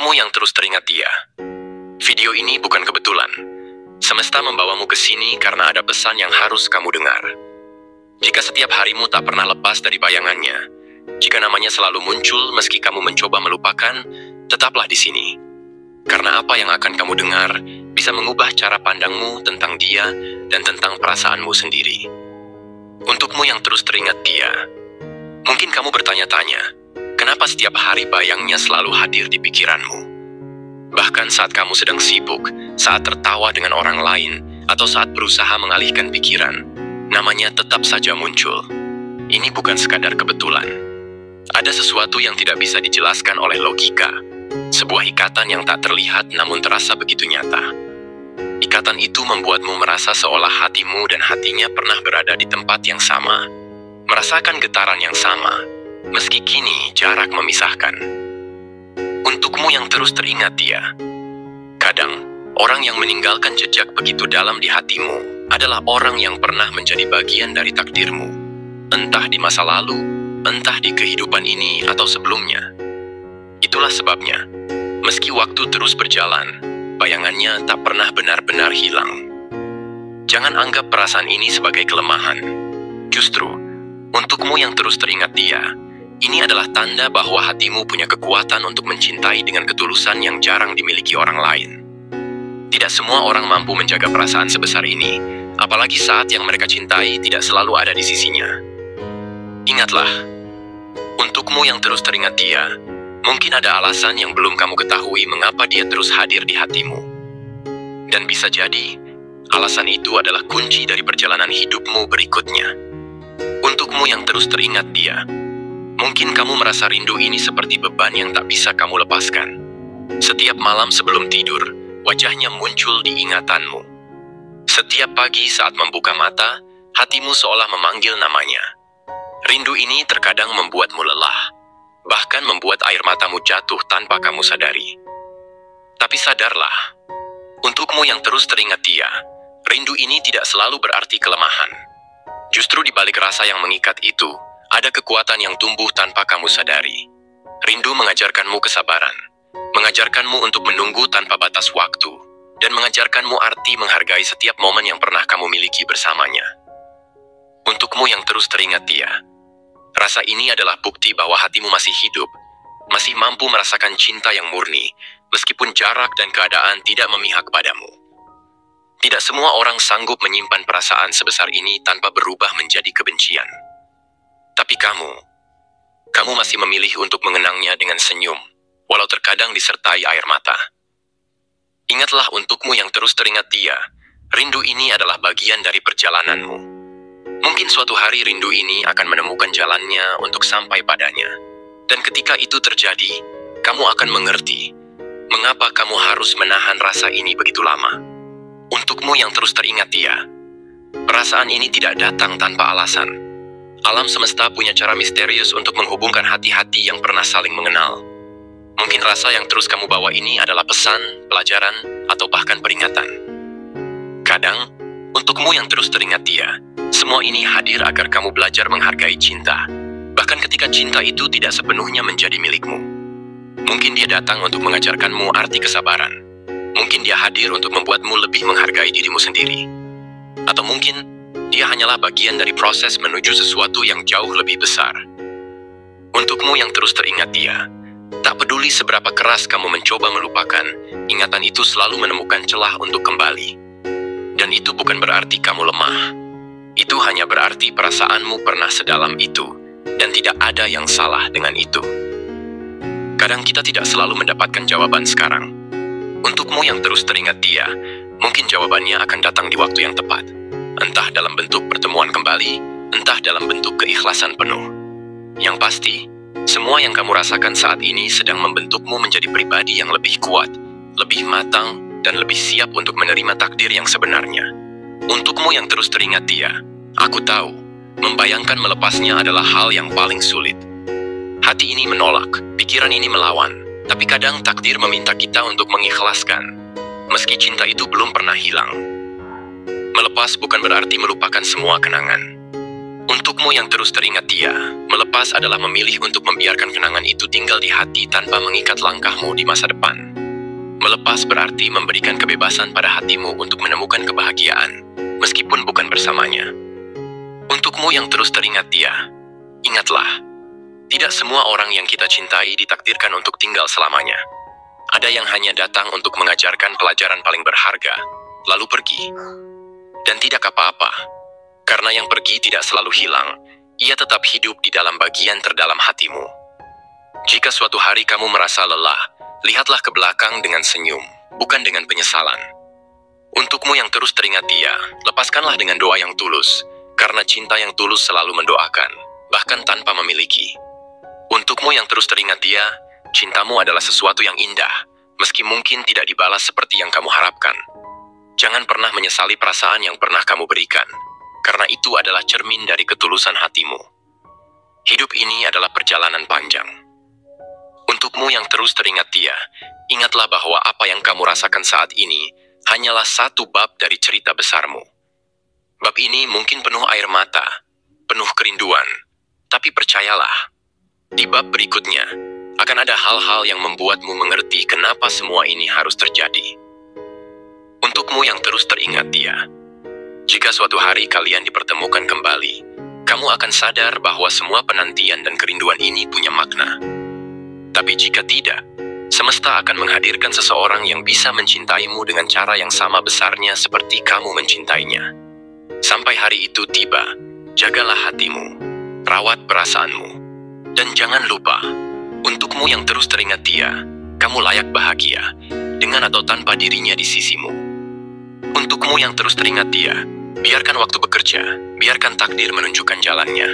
Untukmu yang terus teringat dia, video ini bukan kebetulan. Semesta membawamu ke sini karena ada pesan yang harus kamu dengar. Jika setiap harimu tak pernah lepas dari bayangannya, jika namanya selalu muncul meski kamu mencoba melupakan, tetaplah di sini. Karena apa yang akan kamu dengar bisa mengubah cara pandangmu tentang dia dan tentang perasaanmu sendiri. Untukmu yang terus teringat dia, mungkin kamu bertanya-tanya, kenapa setiap hari bayangnya selalu hadir di pikiranmu? Bahkan saat kamu sedang sibuk, saat tertawa dengan orang lain, atau saat berusaha mengalihkan pikiran, namanya tetap saja muncul. Ini bukan sekadar kebetulan. Ada sesuatu yang tidak bisa dijelaskan oleh logika. Sebuah ikatan yang tak terlihat namun terasa begitu nyata. Ikatan itu membuatmu merasa seolah hatimu dan hatinya pernah berada di tempat yang sama, merasakan getaran yang sama, meski kini jarak memisahkan. Untukmu yang terus teringat dia, kadang orang yang meninggalkan jejak begitu dalam di hatimu adalah orang yang pernah menjadi bagian dari takdirmu, entah di masa lalu, entah di kehidupan ini atau sebelumnya. Itulah sebabnya, meski waktu terus berjalan, bayangannya tak pernah benar-benar hilang. Jangan anggap perasaan ini sebagai kelemahan. Justru, untukmu yang terus teringat dia, ini adalah tanda bahwa hatimu punya kekuatan untuk mencintai dengan ketulusan yang jarang dimiliki orang lain. Tidak semua orang mampu menjaga perasaan sebesar ini, apalagi saat yang mereka cintai tidak selalu ada di sisinya. Ingatlah, untukmu yang terus teringat dia, mungkin ada alasan yang belum kamu ketahui mengapa dia terus hadir di hatimu. Dan bisa jadi, alasan itu adalah kunci dari perjalanan hidupmu berikutnya. Untukmu yang terus teringat dia, mungkin kamu merasa rindu ini seperti beban yang tak bisa kamu lepaskan. Setiap malam sebelum tidur, wajahnya muncul di ingatanmu. Setiap pagi saat membuka mata, hatimu seolah memanggil namanya. Rindu ini terkadang membuatmu lelah, bahkan membuat air matamu jatuh tanpa kamu sadari. Tapi sadarlah, untukmu yang terus teringat dia, rindu ini tidak selalu berarti kelemahan. Justru di balik rasa yang mengikat itu, ada kekuatan yang tumbuh tanpa kamu sadari. Rindu mengajarkanmu kesabaran, mengajarkanmu untuk menunggu tanpa batas waktu, dan mengajarkanmu arti menghargai setiap momen yang pernah kamu miliki bersamanya. Untukmu yang terus teringat dia, rasa ini adalah bukti bahwa hatimu masih hidup, masih mampu merasakan cinta yang murni, meskipun jarak dan keadaan tidak memihak padamu. Tidak semua orang sanggup menyimpan perasaan sebesar ini tanpa berubah menjadi kebencian. Tapi kamu masih memilih untuk mengenangnya dengan senyum, walau terkadang disertai air mata. Ingatlah untukmu yang terus teringat dia, rindu ini adalah bagian dari perjalananmu. Mungkin suatu hari rindu ini akan menemukan jalannya untuk sampai padanya. Dan ketika itu terjadi, kamu akan mengerti mengapa kamu harus menahan rasa ini begitu lama. Untukmu yang terus teringat dia, perasaan ini tidak datang tanpa alasan. Alam semesta punya cara misterius untuk menghubungkan hati-hati yang pernah saling mengenal. Mungkin rasa yang terus kamu bawa ini adalah pesan, pelajaran, atau bahkan peringatan. Kadang, untukmu yang terus teringat dia, semua ini hadir agar kamu belajar menghargai cinta, bahkan ketika cinta itu tidak sepenuhnya menjadi milikmu. Mungkin dia datang untuk mengajarkanmu arti kesabaran. Mungkin dia hadir untuk membuatmu lebih menghargai dirimu sendiri. Atau mungkin dia hanyalah bagian dari proses menuju sesuatu yang jauh lebih besar. Untukmu yang terus teringat dia, tak peduli seberapa keras kamu mencoba melupakan, ingatan itu selalu menemukan celah untuk kembali. Dan itu bukan berarti kamu lemah. Itu hanya berarti perasaanmu pernah sedalam itu, dan tidak ada yang salah dengan itu. Kadang kita tidak selalu mendapatkan jawaban sekarang. Untukmu yang terus teringat dia, mungkin jawabannya akan datang di waktu yang tepat. Entah dalam bentuk pertemuan kembali, entah dalam bentuk keikhlasan penuh. Yang pasti, semua yang kamu rasakan saat ini sedang membentukmu menjadi pribadi yang lebih kuat, lebih matang, dan lebih siap untuk menerima takdir yang sebenarnya. Untukmu yang terus teringat dia, aku tahu, membayangkan melepasnya adalah hal yang paling sulit. Hati ini menolak, pikiran ini melawan, tapi kadang takdir meminta kita untuk mengikhlaskan, meski cinta itu belum pernah hilang. Melepas bukan berarti melupakan semua kenangan. Untukmu yang terus teringat dia, melepas adalah memilih untuk membiarkan kenangan itu tinggal di hati tanpa mengikat langkahmu di masa depan. Melepas berarti memberikan kebebasan pada hatimu untuk menemukan kebahagiaan, meskipun bukan bersamanya. Untukmu yang terus teringat dia, ingatlah, tidak semua orang yang kita cintai ditakdirkan untuk tinggal selamanya. Ada yang hanya datang untuk mengajarkan pelajaran paling berharga, lalu pergi. Dan tidak apa-apa, karena yang pergi tidak selalu hilang, ia tetap hidup di dalam bagian terdalam hatimu. Jika suatu hari kamu merasa lelah, lihatlah ke belakang dengan senyum, bukan dengan penyesalan. Untukmu yang terus teringat dia, lepaskanlah dengan doa yang tulus, karena cinta yang tulus selalu mendoakan, bahkan tanpa memiliki. Untukmu yang terus teringat dia, cintamu adalah sesuatu yang indah, meski mungkin tidak dibalas seperti yang kamu harapkan. Jangan pernah menyesali perasaan yang pernah kamu berikan, karena itu adalah cermin dari ketulusan hatimu. Hidup ini adalah perjalanan panjang. Untukmu yang terus teringat dia, ingatlah bahwa apa yang kamu rasakan saat ini hanyalah satu bab dari cerita besarmu. Bab ini mungkin penuh air mata, penuh kerinduan, tapi percayalah, di bab berikutnya akan ada hal-hal yang membuatmu mengerti kenapa semua ini harus terjadi. Untukmu yang terus teringat dia, jika suatu hari kalian dipertemukan kembali, kamu akan sadar bahwa semua penantian dan kerinduan ini punya makna. Tapi jika tidak, semesta akan menghadirkan seseorang yang bisa mencintaimu dengan cara yang sama besarnya seperti kamu mencintainya. Sampai hari itu tiba, jagalah hatimu, rawat perasaanmu, dan jangan lupa, untukmu yang terus teringat dia, kamu layak bahagia, dengan atau tanpa dirinya di sisimu. Untukmu yang terus teringat dia, biarkan waktu bekerja, biarkan takdir menunjukkan jalannya.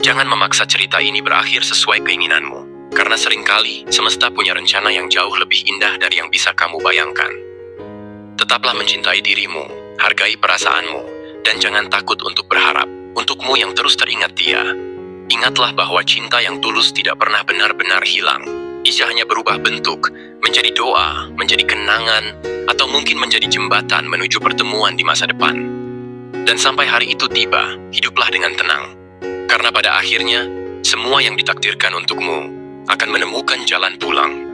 Jangan memaksa cerita ini berakhir sesuai keinginanmu, karena seringkali semesta punya rencana yang jauh lebih indah dari yang bisa kamu bayangkan. Tetaplah mencintai dirimu, hargai perasaanmu, dan jangan takut untuk berharap. Untukmu yang terus teringat dia, ingatlah bahwa cinta yang tulus tidak pernah benar-benar hilang. Ia hanya berubah bentuk, menjadi doa, menjadi kenangan, atau mungkin menjadi jembatan menuju pertemuan di masa depan. Dan sampai hari itu tiba, hiduplah dengan tenang. Karena pada akhirnya, semua yang ditakdirkan untukmu akan menemukan jalan pulang.